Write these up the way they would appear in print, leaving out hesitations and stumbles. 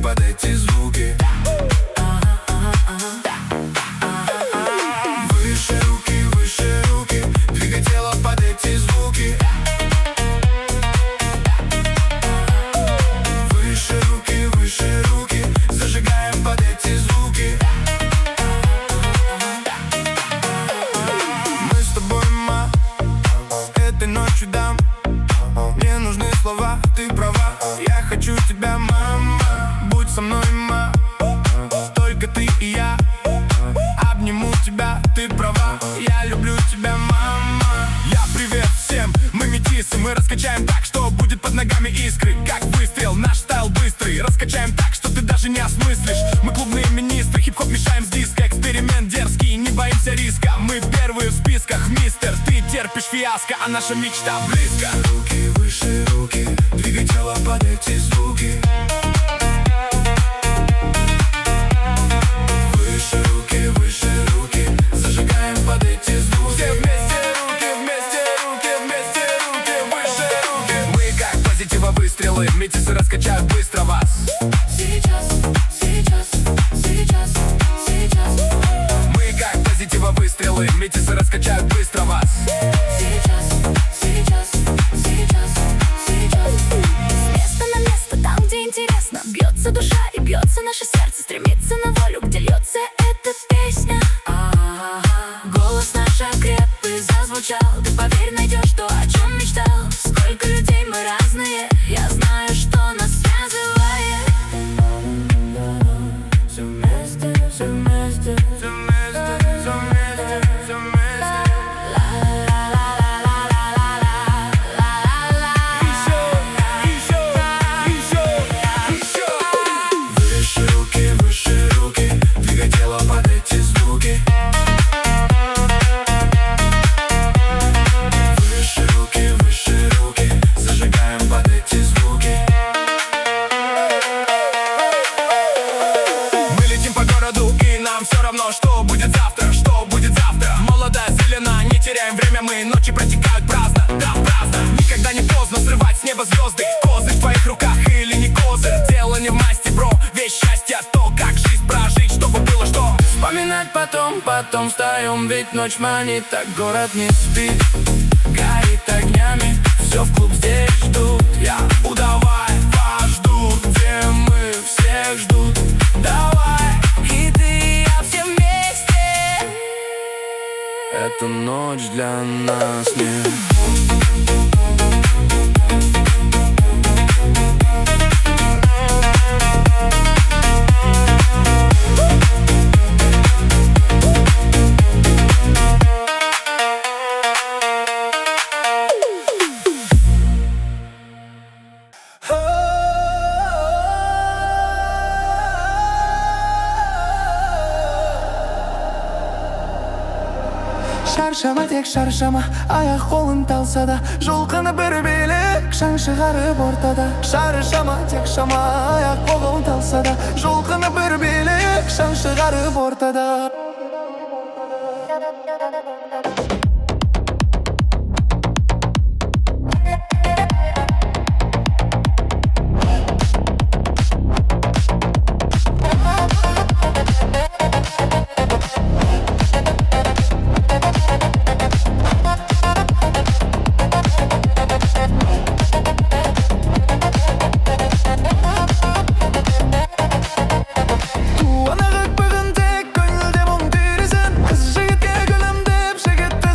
под эти звуки. Выше руки, двигай тело под эти звуки. Выше руки, зажигаем под эти звуки. Мы с тобой, ма, этой ночью дам. Мне нужны слова, ты права. Я хочу тебя, мама. Будь со мной, ма, только ты и я. Обниму тебя, ты права. Я люблю тебя, мама. Я привет всем, мы метисы. Мы раскачаем так, что будет под ногами искры. Как выстрел, наш стайл быстрый. Раскачаем так, что ты даже не осмыслишь. Мы клубные министры, хип-хоп мешаем с диско. Эксперимент дерзкий, не боимся риска. Мы первые в списках, мистер. Ты терпишь фиаско, а наша мечта близко. Выше руки, двигай тело под эти звуки. Выше руки, зажигаем под эти звуки. Все вместе руки, выше руки. Мы как позитива выстрелы, метисы раскачают быстро вас. Сейчас. Мы как позитива выстрелы, метисы раскачают быстро вас. Сейчас. С места на место, там, где интересно. Бьется душа и бьется наше сердце. Стремится на волю, где льется эта песня. Голос наш окреп и зазвучал. Ты поверь, найдешь то, о чем мечтал. Сколько людей мы разные, я знаю, что нас связывает. Все вместе. Выше руки, двигай тело под эти звуки. Выше руки, зажигаем под эти звуки. Мы летим по городу, и нам все равно, что будет завтра. Молодая, зелена, не теряем время, мы ночи протекают праздно, да, праздно. Никогда не поздно срывать с неба звезды. Козырь в твоих руках или не козырь. Дело не в масти, бро, весь счастье то, как жизнь прожить, чтобы было что вспоминать потом встаем, ведь ночь манит, так город не спит. Горит огнями, все в клуб здесь ждут. Я удавай, вас ждут, где мы всех ждут. Давай, и ты, и я все вместе. Эта ночь для нас не Шаршама, тек шаршама, аяқ қолын талса да, жұлқынып бір билік шаң шығарып ортада. Шаршама, тек шама, аяқ қолын талса да, жұлқынып бір билік шаң шығарып ортада. Туанағық бүгін тек көңілде мұң түйресін. Қыз жігітке күлімдеп, жігітті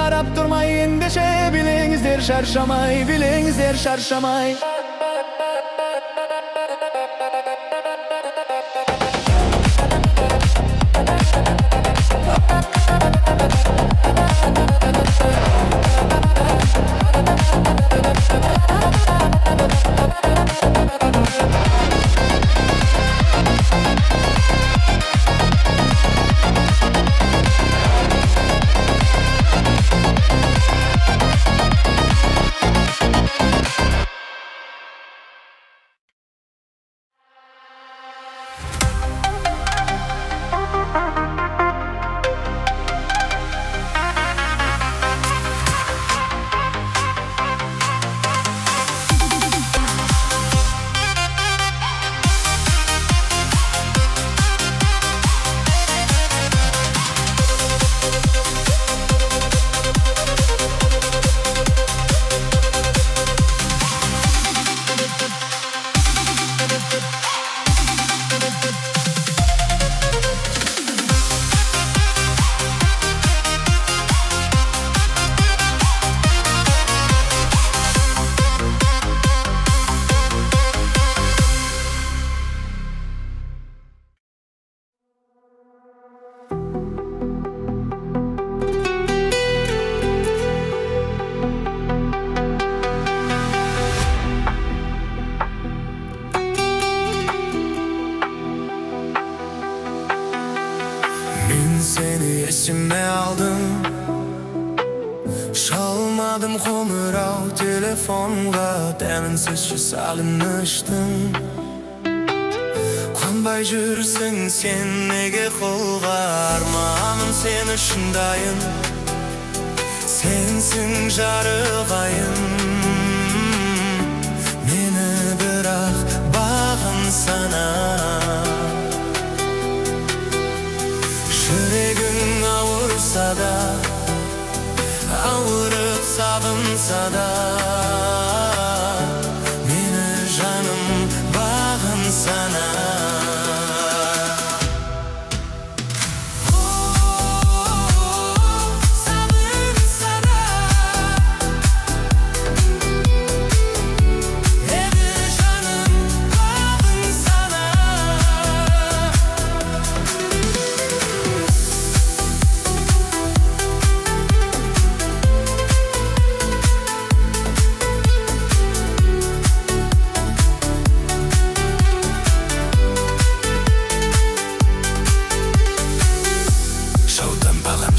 Қарап тұрмай ендеше білеңіздер шаршамай, білеңіздер шаршамай. Seni esime aldım, çalmadım qo'ng'iroq telefonga, daminsizcha salinishdim. Qanday жүрсің sen, nega qo'lga armonim seni shundayin, sensin jarig'ayim. Meni biroq bag'in sana, жүрегің ауырса да, ауырып сағынса да, мені жаным бағын сана.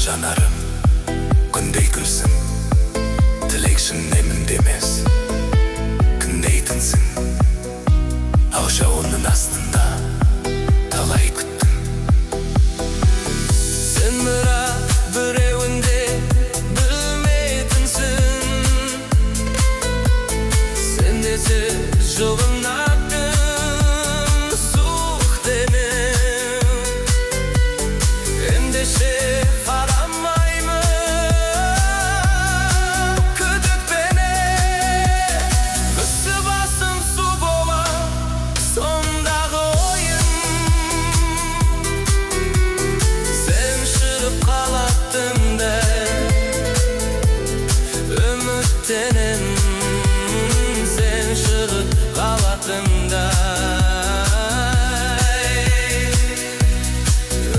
Жанарым, күндей көзің, тілекшің немінде емес, күндейтінсің. Ақ жауынның астында талай күттім. Сен бірақ біреуінде білмейтінсің. Сен десе жылын ақтың, суық денем. Ендеше sen шығып қалатындай,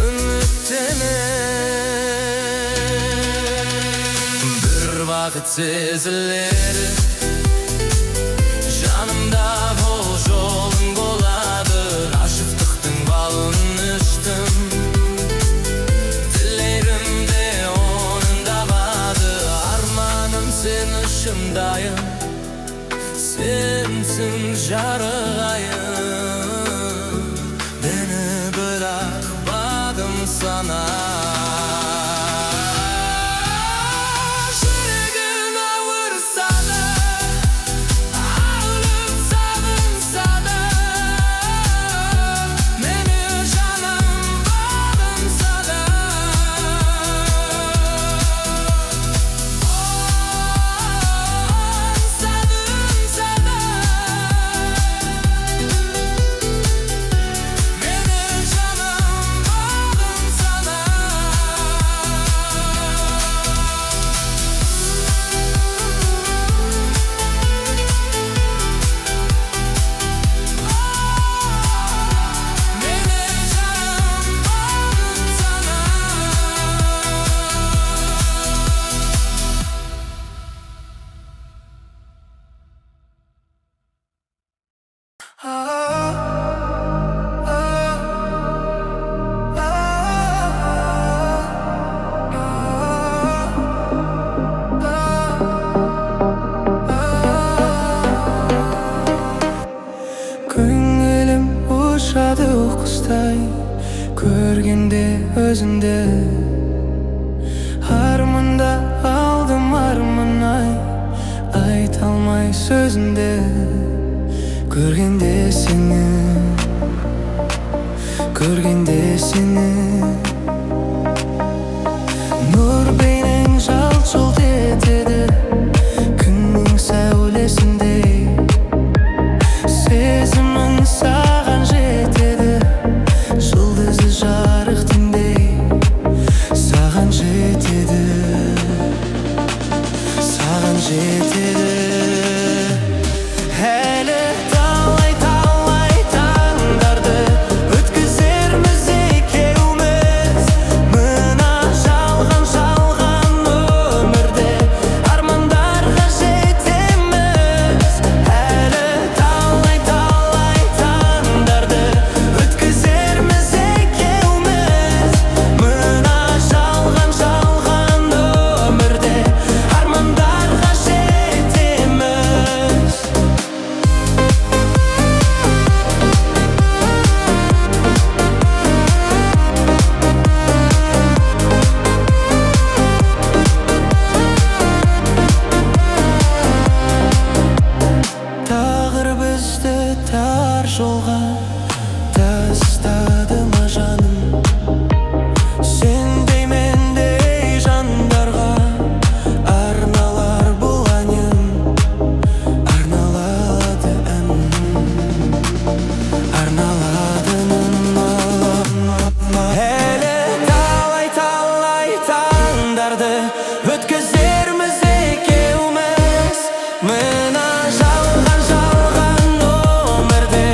үміттенем. Бір бақыт сезіледі, жанымда ол жолың болады. Ғашықтықтың балын іштім, тілегімде оның табады. Арманым сені шыңдайын, sensin jarig'ayim. Meni biroq bag'im sana. Жүрегің ауырса да, ауырып сағынса да, meni жаным бағынса да, meni жаным бағынса да. сөзінде көргенде сені нұр бейнең жалт-жұлт етеді күннің сәулесіндей сезімің саған жетеді жұлдызы жарық түндей саған жетеді әлі талай таңдарды өткізерміз екеуміз мына жалған өмірде армандарға жетеміз әлі талай таңдарды өткізерміз екеуміз мына жалған өмірде армандарға жетеміз. Тағдыр бізді тар жолға тастады ма жаным сендей мендей жандарға арналар бұл әнім арналады әлі талай таңдарды өткізерміз екеуміз мына жалған өмірде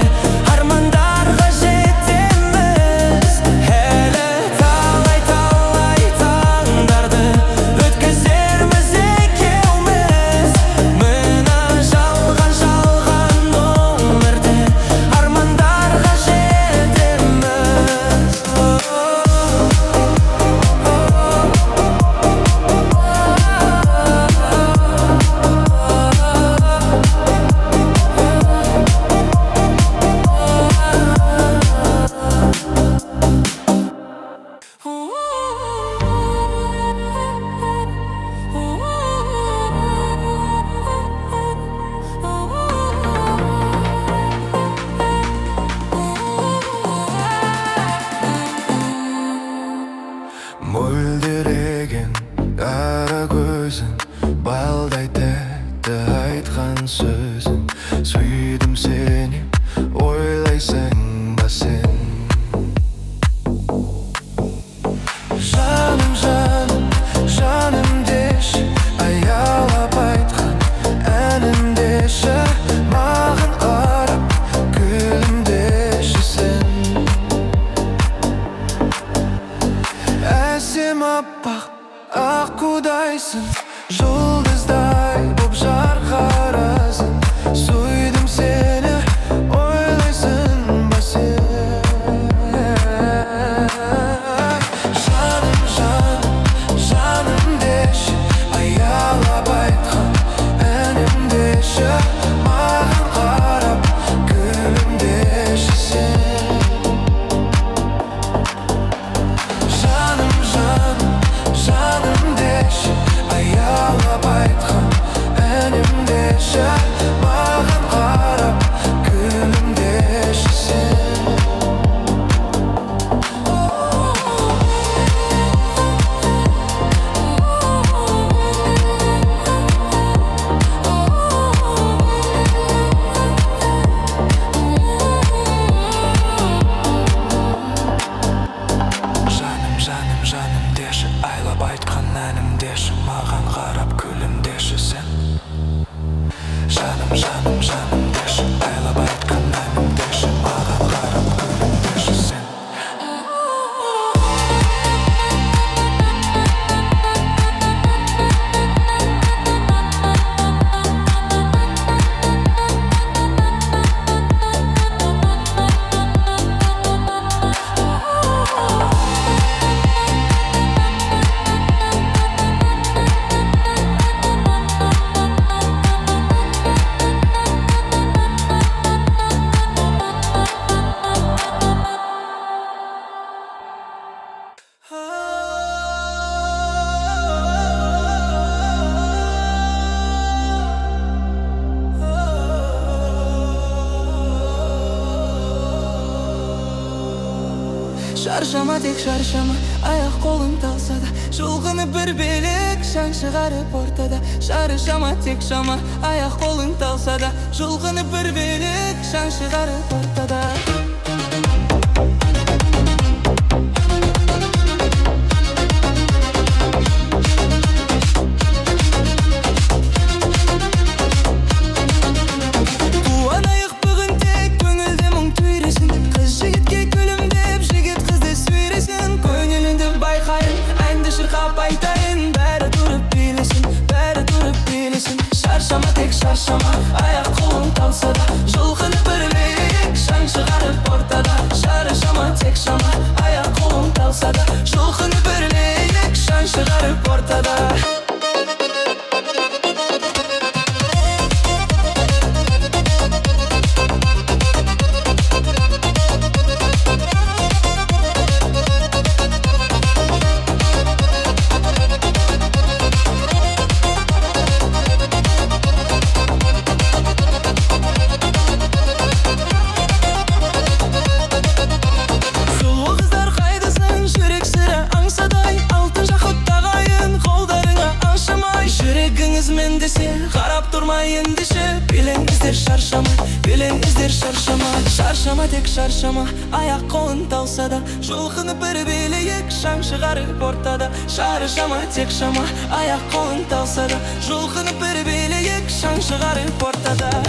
армандарға жетеміз әлі талай таңдарды өткізерміз екеуміз мына жалған өмірде армандарға жетеміз. мөлдіреген қара көзің балдай тәтті айтқан сөзің сүйдім сені ойлайсың ба сен жаным деші аялап айтқан әнім деші маған қарап күлімдеші сен әсем аппақ аққудайсың жұлдыздай боп жарқырасың сүйдім сені ойлайсың ба сен жаным деші аялап айтқан әнім деші маған қарап күлімдеші сен жаным деші аялап айтқан әнім деші маған қарап күлімдеші сен жаным деші айлап айтқан әнім деші маған қарап күлімдеші сен жаным деші айлап айтқан әнім деші маған қарап күлімдеші сен Шаршама, тек шаршама, аяқ қолың талса да жұлқынып бір белек шаң шығарып ортада. Шаршама, тек шама, аяқ қолың талса да жұлқынып бір белек шаң шығарып ортада. Айтайын, бәрі тұрып билесін, бәрі тұрып билесін. Шаршама, тек шаршама, аяқ қолың талса да жұлқынып бір белек шаң шығарып ортада. Шаршама, тек шама, аяқ қолың талса да жұлқынып бір белек шаң шығарып ортада. Қарап тұрмай ендеше белең іздер шаршама, белең іздер шаршама. Шаршама, тек шаршама, аяқ қолың талса да жұлқынып бір белек шаң шығарып ортада. Шаршама, тек шама, аяқ қолың талса да жұлқынып бір белек шаң шығарып ортада.